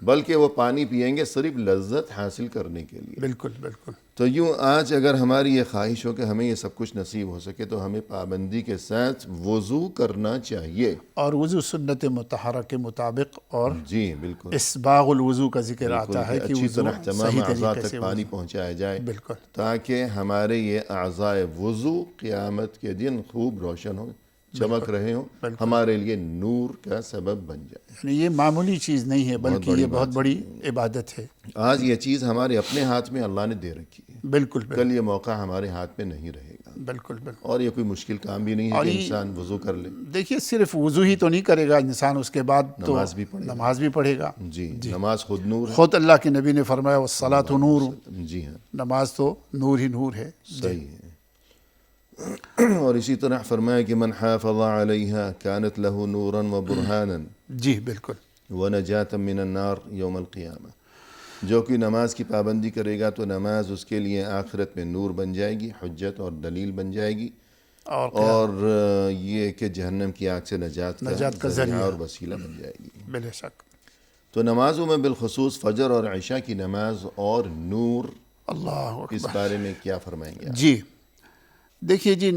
بلکہ وہ پانی پیئیں گے صرف لذت حاصل کرنے کے لیے۔ بالکل بالکل، تو یوں آج اگر ہماری یہ خواہش ہو کہ ہمیں یہ سب کچھ نصیب ہو سکے تو ہمیں پابندی کے ساتھ وضو کرنا چاہیے۔ اور وضو سنت مطہرہ کے مطابق، اور جی بالکل، اسباغ الوضو کا ذکر آتا ہے کہ اچھی وضو طرح تمام صحیح اعضاء طریقے تک سے پانی پہنچایا جائے بالکل تاکہ ہمارے یہ اعضاء وضو قیامت کے دن خوب روشن ہوں، چمک رہے ہوں، ہمارے لیے نور کا سبب بن جائے۔ یعنی یہ معمولی چیز نہیں ہے بلکہ یہ بہت بڑی عبادت ہے۔ آج یہ چیز ہمارے اپنے ہاتھ میں اللہ نے دے رکھی ہے، بالکل بالکل کل یہ موقع ہمارے ہاتھ میں نہیں رہے گا، بالکل بالکل۔ اور یہ کوئی مشکل کام بھی نہیں ہے کہ انسان وضو کر لے، دیکھیے صرف وضو ہی تو نہیں کرے گا انسان، اس کے بعد تو نماز بھی پڑھے گا۔ نماز بھی پڑھے گا۔ جی نماز خود نور ہے، خود اللہ کے نبی نے فرمایا والصلاۃ نور، جی ہاں نماز تو نور ہی نور ہے۔ صحیح ہے۔ اور اسی طرح فرمایا کہ من حافظ علیہا کانت لہ نورا و برہانا جی بالکل، ونجاتا من النار یوم القیامہ، جو کہ نماز کی پابندی کرے گا تو نماز اس کے لیے آخرت میں نور بن جائے گی، حجت اور دلیل بن جائے گی، اور یہ کہ جہنم کی آگ سے نجات کا ذریعہ اور وسیلہ بن جائے گی۔ بلا شک۔ تو نمازوں میں بالخصوص فجر اور عشاء کی نماز اور نور، اللہ اس بارے میں کیا فرمائیں گے آپ؟ جی دیکھیے جی،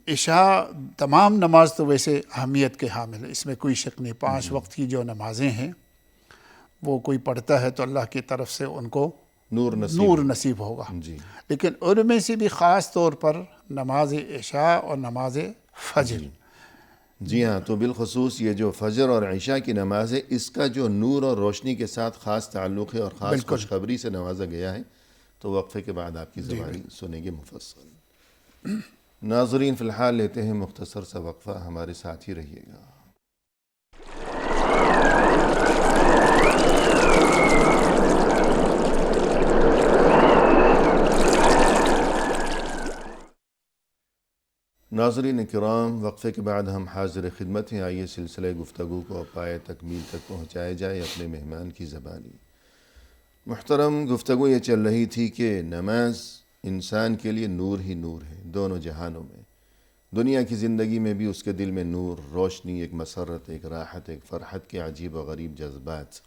عشاء تمام نماز تو ویسے اہمیت کے حامل ہے، اس میں کوئی شک نہیں۔ 5 وقت کی جو نمازیں ہیں وہ کوئی پڑھتا ہے تو اللہ کی طرف سے ان کو نور نصیب ہوگا، جی لیکن ان میں سے بھی خاص طور پر نماز عشاء اور نماز فجر۔ جی ہاں، تو بالخصوص یہ جو فجر اور عشاء کی نماز ہے، اس کا جو نور اور روشنی کے ساتھ خاص تعلق ہے اور خاص خوشخبری سے نوازا گیا ہے، تو وقفے کے بعد آپ کی زبانی سنیں گے مفصل۔ ناظرین فی الحال لیتے ہیں مختصر سا وقفہ، ہمارے ساتھ ہی رہیے گا۔ ناظرین کرام، وقفے کے بعد ہم حاضر خدمت ہیں، آئیے سلسلہ گفتگو کو پائے تکمیل تک پہنچایا جائے اپنے مہمان کی زبانی۔ محترم، گفتگو یہ چل رہی تھی کہ نماز انسان کے لیے نور ہی نور ہے، دونوں جہانوں میں، دنیا کی زندگی میں بھی اس کے دل میں نور، روشنی، ایک مسرت، ایک راحت، ایک فرحت کے عجیب و غریب جذبات،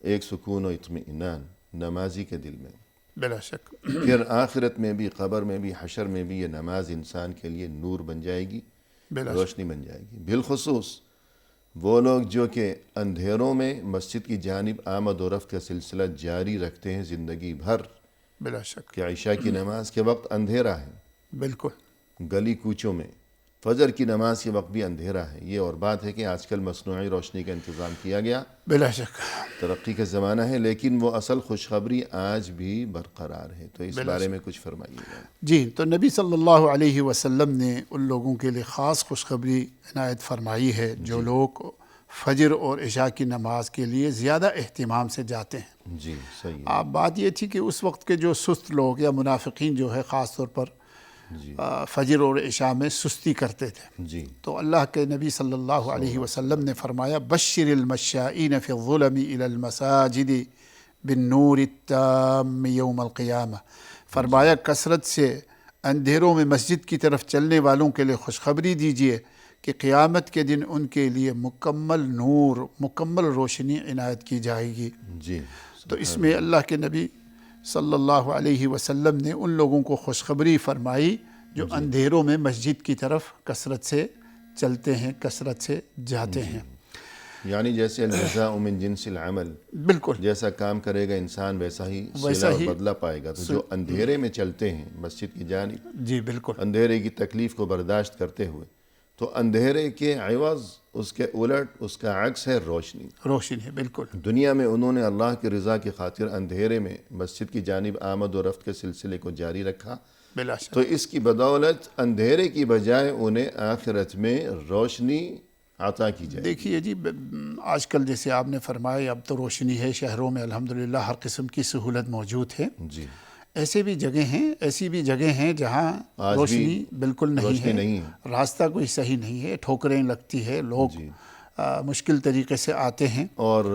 ایک سکون و اطمینان نمازی کے دل میں۔ بلا شک، پھر آخرت میں بھی، قبر میں بھی، حشر میں بھی یہ نماز انسان کے لیے نور بن جائے گی، بلا روشنی بن جائے گی۔ بالخصوص وہ لوگ جو کہ اندھیروں میں مسجد کی جانب آمد و رفت کا سلسلہ جاری رکھتے ہیں زندگی بھر، بلا شک، کہ عشاء کی نماز کے وقت اندھیرا ہے، بالکل، گلی کوچوں میں فجر کی نماز کے وقت بھی اندھیرا ہے۔ یہ اور بات ہے کہ آج کل مصنوعی روشنی کا انتظام کیا گیا، بلا شک، ترقی کا زمانہ ہے، لیکن وہ اصل خوشخبری آج بھی برقرار ہے۔ تو اس بارے میں کچھ فرمائیے گا۔ جی، تو نبی صلی اللہ علیہ وسلم نے ان لوگوں کے لیے خاص خوشخبری عنایت فرمائی ہے جو لوگ فجر اور عشاء کی نماز کے لیے زیادہ اہتمام سے جاتے ہیں۔ جی صحیح ہے۔ اب بات یہ تھی کہ اس وقت کے جو سست لوگ یا منافقین جو ہے خاص طور پر جی فجر اور عشاء میں سستی کرتے تھے، جی تو اللہ کے نبی صلی اللہ علیہ وسلم نے فرمایا بشر المشائین فی الظلم الی المساجد بالنور التام یوم القیامہ، فرمایا کثرت سے اندھیروں میں مسجد کی طرف چلنے والوں کے لیے خوشخبری دیجیے کہ قیامت کے دن ان کے لیے مکمل نور، مکمل روشنی عنایت کی جائے گی۔ جی تو اس میں اللہ کے نبی صلی اللہ علیہ وسلم نے ان لوگوں کو خوشخبری فرمائی جو اندھیروں میں مسجد کی طرف کثرت سے چلتے ہیں، کثرت سے جاتے ہیں۔ یعنی جیسے الجزاء من جنس العمل، بالکل، جیسا کام کرے گا انسان ویسا ہی صلہ اور بدلہ پائے گا۔ تو جو اندھیرے میں چلتے ہیں مسجد کی جانب، جی بالکل، اندھیرے کی تکلیف کو برداشت کرتے ہوئے، تو اندھیرے کے عوض اس کے الٹ اس کا عکس ہے روشنی۔ روشنی ہے، بالکل، دنیا میں انہوں نے اللہ کی رضا کی خاطر اندھیرے میں مسجد کی جانب آمد و رفت کے سلسلے کو جاری رکھا، بلا شک، تو اس کی بدولت اندھیرے کی بجائے انہیں آخرت میں روشنی عطا کی جائے۔ دیکھیے جی، آج کل جیسے آپ نے فرمایا اب تو روشنی ہے، شہروں میں الحمدللہ ہر قسم کی سہولت موجود ہے۔ جی ایسے بھی جگہ ہیں، ایسی بھی جگہ ہیں جہاں آج بھی روشنی بالکل نہیں روشنی ہے، نہیں ہے۔ راستہ کوئی صحیح نہیں ہے، ٹھوکریں لگتی ہے، لوگ مشکل طریقے سے آتے ہیں، اور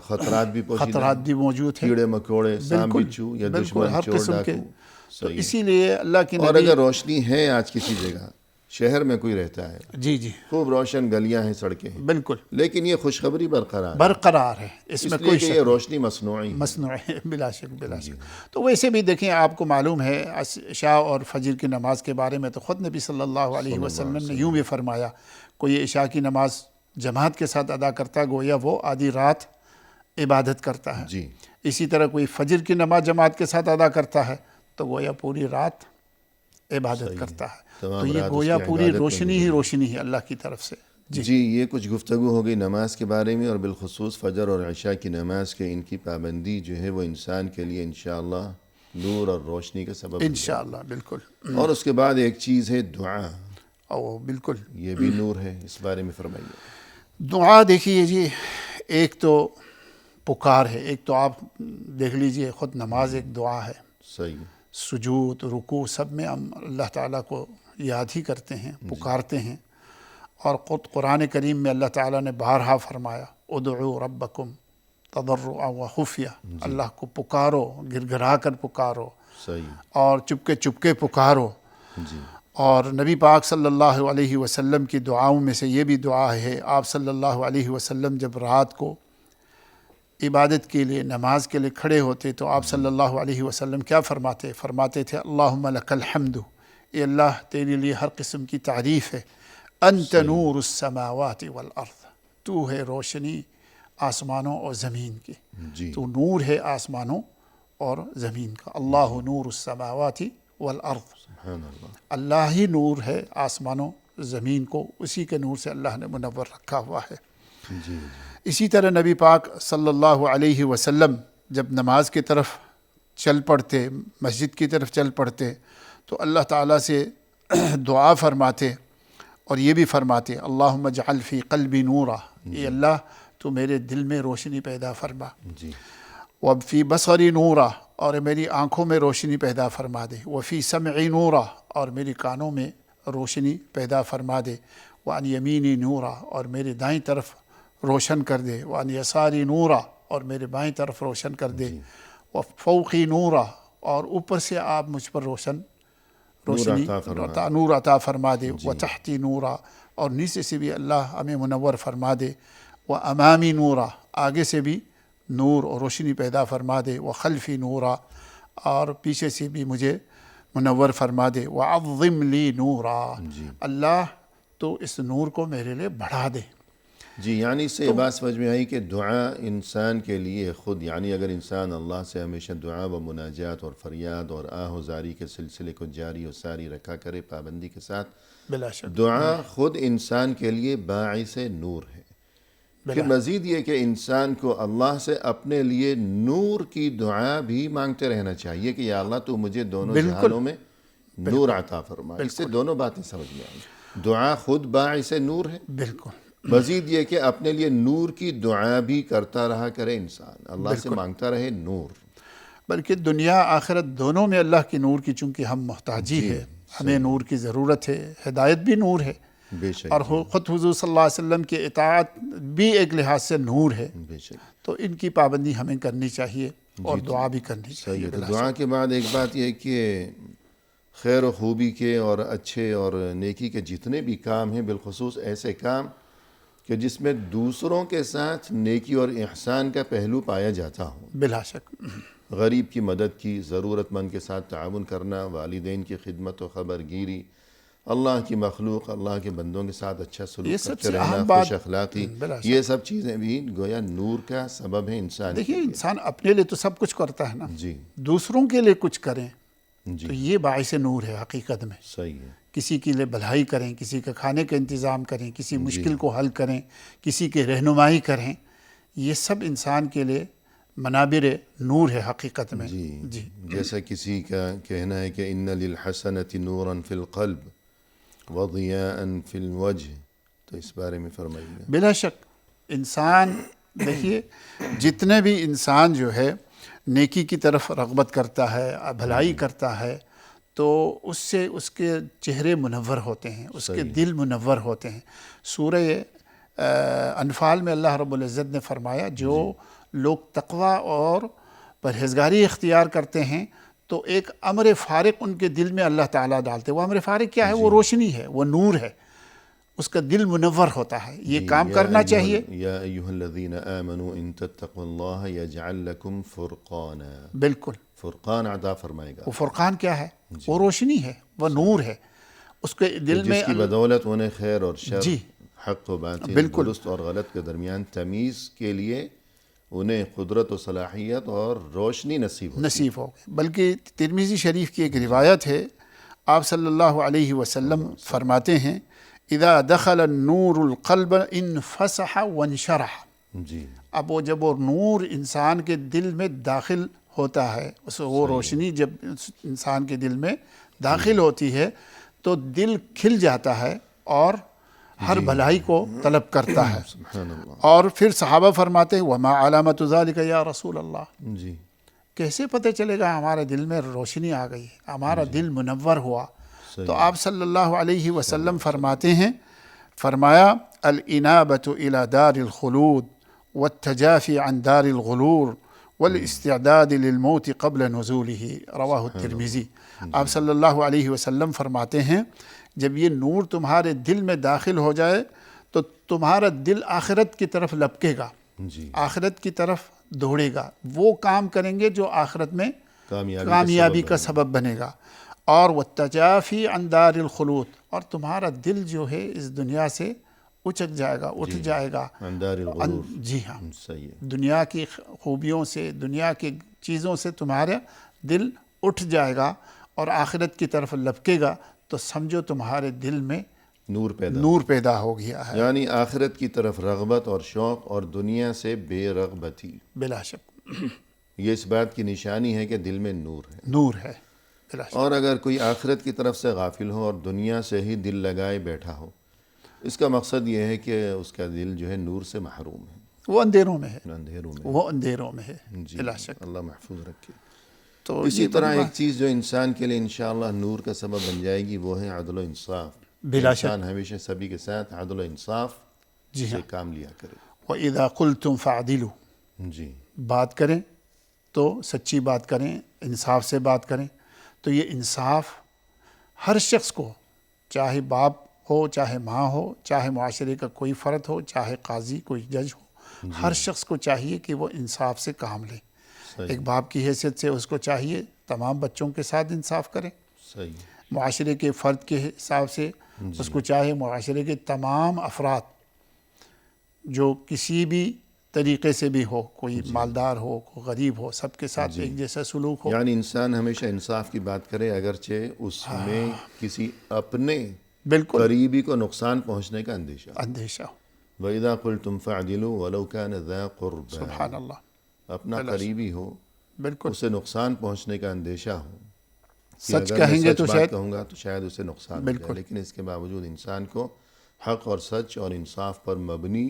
خطرات بھی پوشیدہ خطرات بھی موجود ہیں، کیڑے مکوڑے، سانپ بچھو یا بالکل دشمن ہر چور قسم کے۔ ڈاکو۔ تو اسی لیے اللہ کی اور نبی، اگر روشنی ہے آج کسی جگہ، شہر میں کوئی رہتا ہے، جی جی خوب روشن گلیاں ہیں، سڑکیں ہیں، بالکل لیکن یہ خوشخبری برقرار ہے، برقرار ہے، اس اس میں لیے کوئی کہ شک یہ روشنی مصنوعی ہے۔ مصنوعی ہے، بلا شک بلا شک۔ تو ویسے بھی دیکھیں، آپ کو معلوم ہے عشاء اور فجر کی نماز کے بارے میں تو خود نبی صلی اللہ علیہ وسلم نے یوں بھی فرمایا، کوئی عشاء کی نماز جماعت کے ساتھ ادا کرتا ہے گویا وہ آدھی رات عبادت کرتا ہے، جی اسی طرح کوئی فجر کی نماز جماعت کے ساتھ ادا کرتا ہے تو گویا پوری رات عبادت کرتا ہے۔ تمام تو یہ رات اس گویا کی پوری عبادت میں روشنی ہی روشنی ہے اللہ کی طرف سے۔ جی یہ کچھ گفتگو ہو گئی نماز کے بارے میں، اور بالخصوص فجر اور عشاء کی نماز کے ان کی پابندی جو ہے وہ انسان کے لیے انشاءاللہ نور اور روشنی کا سبب بن جائے۔ انشاءاللہ، بالکل، اور اس کے بعد ایک چیز ہے دعا، او بالکل، یہ بھی نور ہے، اس بارے میں فرمائیے۔ دعا دیکھیے جی، ایک تو پکار ہے، ایک تو آپ دیکھ لیجئے خود نماز ایک دعا ہے، صحیح، سجود، رکوع، سب میں ہم اللہ تعالیٰ کو یاد ہی کرتے ہیں، پکارتے ہیں۔ اور خود قرآن کریم میں اللہ تعالیٰ نے بارہا فرمایا ادعوا ربکم تضرعا وخفیہ، اللہ کو پکارو، گر گرا کر پکارو صحیح، اور چپکے چپکے پکارو۔ جی اور نبی پاک صلی اللہ علیہ وسلم کی دعاؤں میں سے یہ بھی دعا ہے، آپ صلی اللہ علیہ وسلم جب رات کو عبادت کے لیے، نماز کے لیے کھڑے ہوتے تو آپ صلی اللہ علیہ وسلم کیا فرماتے تھے اللہم لک الحمد، اے اللہ تیرے لیے ہر قسم کی تعریف ہے، انت نور السماوات والارض، تو ہے روشنی آسمانوں اور زمین کی، جی تو نور ہے آسمانوں اور زمین کا، اللہ نور السماوات والارض، سبحان اللہ، اللہ ہی نور ہے آسمانوں زمین کو، اسی کے نور سے اللہ نے منور رکھا ہوا ہے۔ جی اسی طرح نبی پاک صلی اللہ علیہ وسلم جب نماز کی طرف چل پڑتے، مسجد کی طرف چل پڑتے تو اللہ تعالیٰ سے دعا فرماتے اور یہ بھی فرماتے اللہم اجعل فی قلبی نورا، اے اللہ تو میرے دل میں روشنی پیدا فرما، جی وفی بصری نورا، اور میری آنکھوں میں روشنی پیدا فرما دے، وفی سمعی نورا، اور میری کانوں میں روشنی پیدا فرما دے، وعن یمینی نورا، اور میری دائیں طرف روشن کر دے، وعن یساری نورا، اور میرے بائیں طرف روشن کر دے، وفوقی نورا، اور اوپر سے آپ مجھ پر روشنی نور عطا فرما دے، و تحتی نورا، اور نیچے سے بھی اللہ ہمیں منور فرما دے، و امامی نورا، آگے سے بھی نور اور روشنی پیدا فرما دے، و خلفی نورا، اور پیچھے سے بھی مجھے منور فرما دے، و عظم لی نورا، اللہ تو اس نور کو میرے لیے بڑھا دے۔ جی، یعنی اس سے یہ بات سمجھ میں آئی کہ دعا انسان کے لیے خود، یعنی اگر انسان اللہ سے ہمیشہ دعا و مناجات اور فریاد اور آہ و زاری کے سلسلے کو جاری و ساری رکھا کرے پابندی کے ساتھ، بلا شک دعا خود انسان کے لیے باعث نور ہے۔ پھر مزید یہ کہ انسان کو اللہ سے اپنے لیے نور کی دعا بھی مانگتے رہنا چاہیے کہ یا اللہ تو مجھے دونوں جہانوں میں نور عطا فرما۔ اس سے دونوں باتیں سمجھ میں آئیں، دعا خود باعث نور ہے، بالکل، مزید یہ کہ اپنے لیے نور کی دعا بھی کرتا رہا کرے انسان، اللہ سے مانگتا رہے نور۔ بلکہ دنیا آخرت دونوں میں اللہ کی نور کی چونکہ ہم محتاجی ہے، ہمیں نور کی ضرورت ہے، ہدایت بھی نور ہے، بے شک، اور خود حضور صلی اللہ علیہ وسلم کی اطاعت بھی ایک لحاظ سے نور ہے، بے شک، تو ان کی پابندی ہمیں کرنی چاہیے اور دعا بھی کرنی چاہیے۔ صحیح ہے۔ تو دعا کے بعد ایک بات یہ ہے کہ خیر و خوبی کے اور اچھے اور نیکی کے جتنے بھی کام ہیں، بالخصوص ایسے کام کہ جس میں دوسروں کے ساتھ نیکی اور احسان کا پہلو پایا جاتا ہو، بلا شک، غریب کی مدد کی، ضرورت مند کے ساتھ تعاون کرنا، والدین کی خدمت و خبر گیری، اللہ کی مخلوق، اللہ کے بندوں کے ساتھ اچھا سلوک کرتے رہنا، خوش اخلاقی، یہ سب چیزیں بھی گویا نور کا سبب ہے انسان۔ دیکھیے انسان اپنے لیے تو سب کچھ کرتا ہے نا، جی دوسروں کے لیے کچھ کریں جی، تو یہ باعث نور ہے حقیقت میں۔ صحیح ہے، کسی کے لیے بھلائی کریں، کسی کے کھانے کا انتظام کریں، کسی مشکل کو حل کریں، کسی کی رہنمائی کریں، یہ سب انسان کے لیے منابر نور ہے حقیقت میں۔ جی، جیسا کسی کا کہنا ہے کہ ان للحسنۃ نورا فی القلب وضیاء فی الوجہ، تو اس بارے میں فرمائیے۔ بلا شک انسان، دیکھیے جتنے بھی انسان جو ہے نیکی کی طرف رغبت کرتا ہے، بھلائی کرتا ہے، تو اس سے اس کے چہرے منور ہوتے ہیں، اس کے دل منور ہوتے ہیں۔ سورہ انفال میں اللہ رب العزت نے فرمایا جو لوگ تقوی اور پرہیزگاری اختیار کرتے ہیں تو ایک امر فارق ان کے دل میں اللہ تعالیٰ ڈالتے ہیں۔ وہ امر فارق کیا ہے؟ وہ روشنی ہے، وہ نور ہے، اس کا دل منور ہوتا ہے، یہ کام کرنا چاہیے۔ یا ایھا الذین آمنوا ان تتقوا اللہ یجعل لکم فرقانا، بالکل، فرقان عطا فرمائے گا۔ وہ فرقان کیا ہے؟ وہ روشنی ہے، وہ نور ہے، اس کے دل میں جس کی بدولت انہیں خیر اور شر، جی حق و باطل، درست اور غلط کے درمیان تمیز کے لیے انہیں قدرت و صلاحیت اور روشنی نصیب ہو گئی۔ بلکہ ترمذی شریف کی ایک روایت ہے، آپ صلی اللہ علیہ وسلم فرماتے ہیں اذا دخل النور القلب انفسح وانشرح۔ جی، اب جب وہ نور انسان کے دل میں داخل ہوتا ہے، وہ روشنی جب انسان کے دل میں داخل ہوتی ہے تو دل کھل جاتا ہے اور ہر بھلائی کو طلب کرتا ہے۔ سبحان اللہ۔ اور پھر صحابہ فرماتے ہیں وما علامت ذالک یا رسول اللہ، جی، کیسے پتہ چلے گا ہمارے دل میں روشنی آ گئی، ہمارا دل منور ہوا؟ تو آپ صلی اللہ علیہ وسلم فرماتے ہیں، فرمایا الانابۃ الی دار الخلود والتجافی عن دار الغرور والاستعداد للموت قبل نزولہ، رواہ الترمذی۔ آپ صلی اللہ علیہ وسلم فرماتے ہیں جب یہ نور تمہارے دل میں داخل ہو جائے تو تمہارا دل آخرت کی طرف لپکے گا، جی، آخرت کی طرف دوڑے گا، وہ کام کریں گے جو آخرت میں کامیابی کا سبب بنے گا۔ اور والتجافی عن دار الخلود، اور تمہارا دل جو ہے اس دنیا سے اچک جائے گا، اٹھ جائے گا، عن دار الغرور، جی ہاں، صحیح ہے، دنیا کی خوبیوں سے، دنیا کی چیزوں سے تمہارا دل اٹھ جائے گا اور آخرت کی طرف لپکے گا، تو سمجھو تمہارے دل میں نور پیدا ہو گیا ہے۔ یعنی آخرت کی طرف رغبت اور شوق اور دنیا سے بے رغبتی، بلا شک یہ اس بات کی نشانی ہے کہ دل میں نور ہے۔ نور ہے، بلا شک۔ اور اگر کوئی آخرت کی طرف سے غافل ہو اور دنیا سے ہی دل لگائے بیٹھا ہو، اس کا مقصد یہ ہے کہ اس کا دل جو ہے نور سے محروم ہے، وہ اندھیروں میں ہے، اندھیروں میں، وہ اندھیروں میں ہے، جی، بلا شک۔ اللہ محفوظ رکھے۔ تو اسی طرح ایک چیز جو انسان کے لیے انشاءاللہ نور کا سبب بن جائے گی وہ ہے عدل و انصاف۔ بلا شک، انسان ہمیشہ سبھی کے ساتھ عدل و انصاف جی سے ہاں، کام لیا کرے۔ وَإِذَا قُلْتُمْ فَعْدِلُوا، جی، بات کریں تو سچی بات کریں، انصاف سے بات کریں۔ تو یہ انصاف ہر شخص کو، چاہے باپ ہو، چاہے ماں ہو، چاہے معاشرے کا کوئی فرد ہو، چاہے قاضی کوئی جج ہو، ہر شخص کو چاہیے کہ وہ انصاف سے کام لے۔ صحیح ایک باپ کی حیثیت سے اس کو چاہیے تمام بچوں کے ساتھ انصاف کریں، صحیح معاشرے کے فرد کے حساب سے اس کو چاہے معاشرے کے تمام افراد جو کسی بھی طریقے سے بھی ہو، کوئی مالدار ہو، کوئی غریب ہو، سب کے ساتھ ایک جیسا سلوک ہو۔ یعنی انسان ہمیشہ انصاف کی بات کرے، اگرچہ اس میں کسی اپنے بالکل قریبی کو نقصان پہنچنے کا اندیشہ ہو۔ اندیشہ ہو۔ وَإِذَا قُلْتُمْ فَاعْدِلُوا وَلَوْ كَانَ ذَا قُرْبَى، سبحان اللہ، اپنا قریبی ہو، بالکل اسے نقصان پہنچنے کا اندیشہ ہو کہ سچ اگر کہیں میں گے سچ تو بات شاید کہوں گا تو شاید اسے نقصان ہو جائے، لیکن اس کے باوجود انسان کو حق اور سچ اور انصاف پر مبنی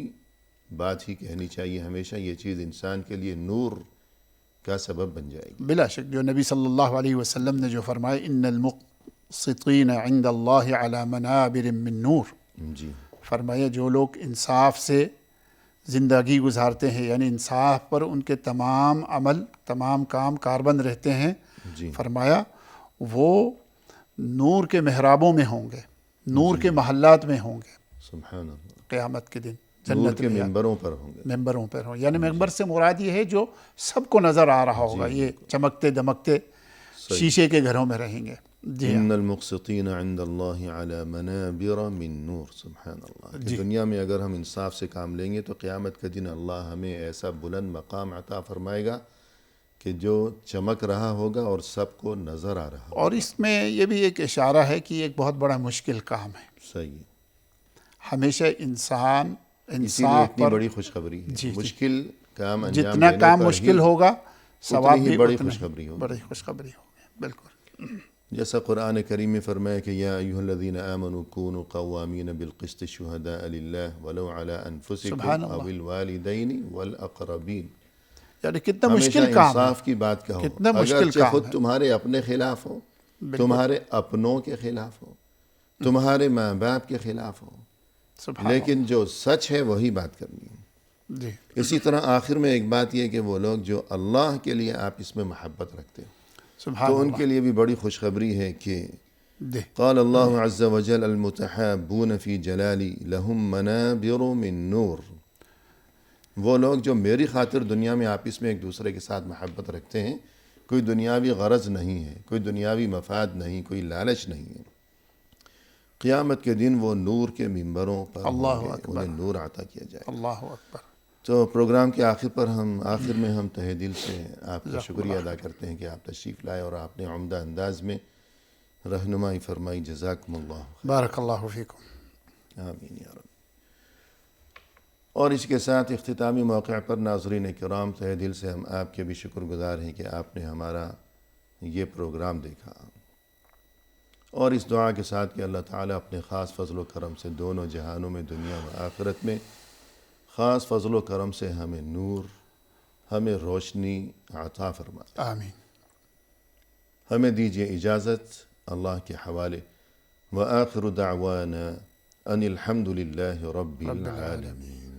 بات ہی کہنی چاہیے ہمیشہ۔ یہ چیز انسان کے لیے نور کا سبب بن جائے گی۔ بلا شک جو نبی صلی اللہ علیہ وسلم نے جو فرمایا ان المقسطین عند اللہ علی منابر من نور، جی فرمایا جو لوگ انصاف سے زندگی گزارتے ہیں، یعنی انصاف پر ان کے تمام عمل، تمام کام کاربند رہتے ہیں، جی فرمایا وہ نور کے محرابوں میں ہوں گے، نور کے محلات میں ہوں گے سبحان اللہ، قیامت کے دن، نور جنت کے میں ممبروں پر ہوں گے۔ ممبروں پر ہوں، یعنی ممبر سے مراد یہ ہے جو سب کو نظر آ رہا ہوگا، یہ چمکتے دمکتے شیشے کے گھروں میں رہیں گے۔ جی ان المقسطین عند اللہ علی منابر من نور، سبحان اللہ، کہ دنیا میں اگر ہم انصاف سے کام لیں گے تو قیامت کے دن اللہ ہمیں ایسا بلند مقام عطا فرمائے گا کہ جو چمک رہا ہوگا اور سب کو نظر آ رہا ہوگا۔ اور اس میں یہ بھی ایک اشارہ ہے کہ یہ ایک بہت بڑا مشکل کام ہے، صحیح، ہمیشہ انسان اسی لیے انصاف اتنی پر بڑی خوشخبری ہے، مشکل کام انجام جتنا دینے کام پر مشکل ہی ہوگا ثواب اتنی ہی بھی بڑی اتنا خوشخبری ہوگی۔ بڑی خوشخبری ہوگی، بالکل۔ جیسا قرآن کریم میں فرمایا کہ یا ایھا الذین آمنوا کونوا قوامین بالقسط شہداء للہ ولو علی انفسکم سبحان او اللہ، الوالدین والاقربین، یعنی کتنا ہمیشہ مشکل کام ہے، انصاف کی بات کہو، کتنا مشکل اگرچہ کام خود ہے، تمہارے اپنے خلاف ہو، تمہارے اپنوں کے خلاف ہو، تمہارے ماں باپ کے خلاف ہو، سبحان لیکن جو سچ ہے وہی بات کرنی ہے۔ اللہ، جی اسی طرح آخر میں ایک بات یہ کہ وہ لوگ جو اللہ کے لیے آپ اس میں محبت رکھتے ہو سبحان تو ان اللہ، کے لیے بھی بڑی خوشخبری ہے کہ جی قال اللہ عز وجل المتحابون فی جلالی لہم منابر من نور، وہ لوگ جو میری خاطر دنیا میں آپس میں ایک دوسرے کے ساتھ محبت رکھتے ہیں، کوئی دنیاوی غرض نہیں ہے، کوئی دنیاوی مفاد نہیں، کوئی لالچ نہیں ہے، قیامت کے دن وہ نور کے ممبروں پر اللہ ہوں گے، اکبر، انہیں نور عطا کیا جائے گا۔ اللہ اکبر، تو پروگرام کے آخر میں ہم تہہ دل سے آپ کا شکریہ ادا کرتے ہیں کہ آپ تشریف لائے اور آپ نے عمدہ انداز میں رہنمائی فرمائی، جزاکم اللہ خیر، بارک اللہ فیکم۔ آمین یا رب۔ اور اس کے ساتھ اختتامی موقع پر ناظرین کرام تہہ دل سے ہم آپ کے بھی شکر گزار ہیں کہ آپ نے ہمارا یہ پروگرام دیکھا، اور اس دعا کے ساتھ کہ اللہ تعالیٰ اپنے خاص فضل و کرم سے دونوں جہانوں میں، دنیا و آخرت میں خاص فضل و کرم سے ہمیں نور، ہمیں روشنی عطا فرمائے۔ آمین۔ ہمیں دیجیے اجازت اللہ کے حوالے، وآخر دعوانا ان الحمد للہ رب العالمین۔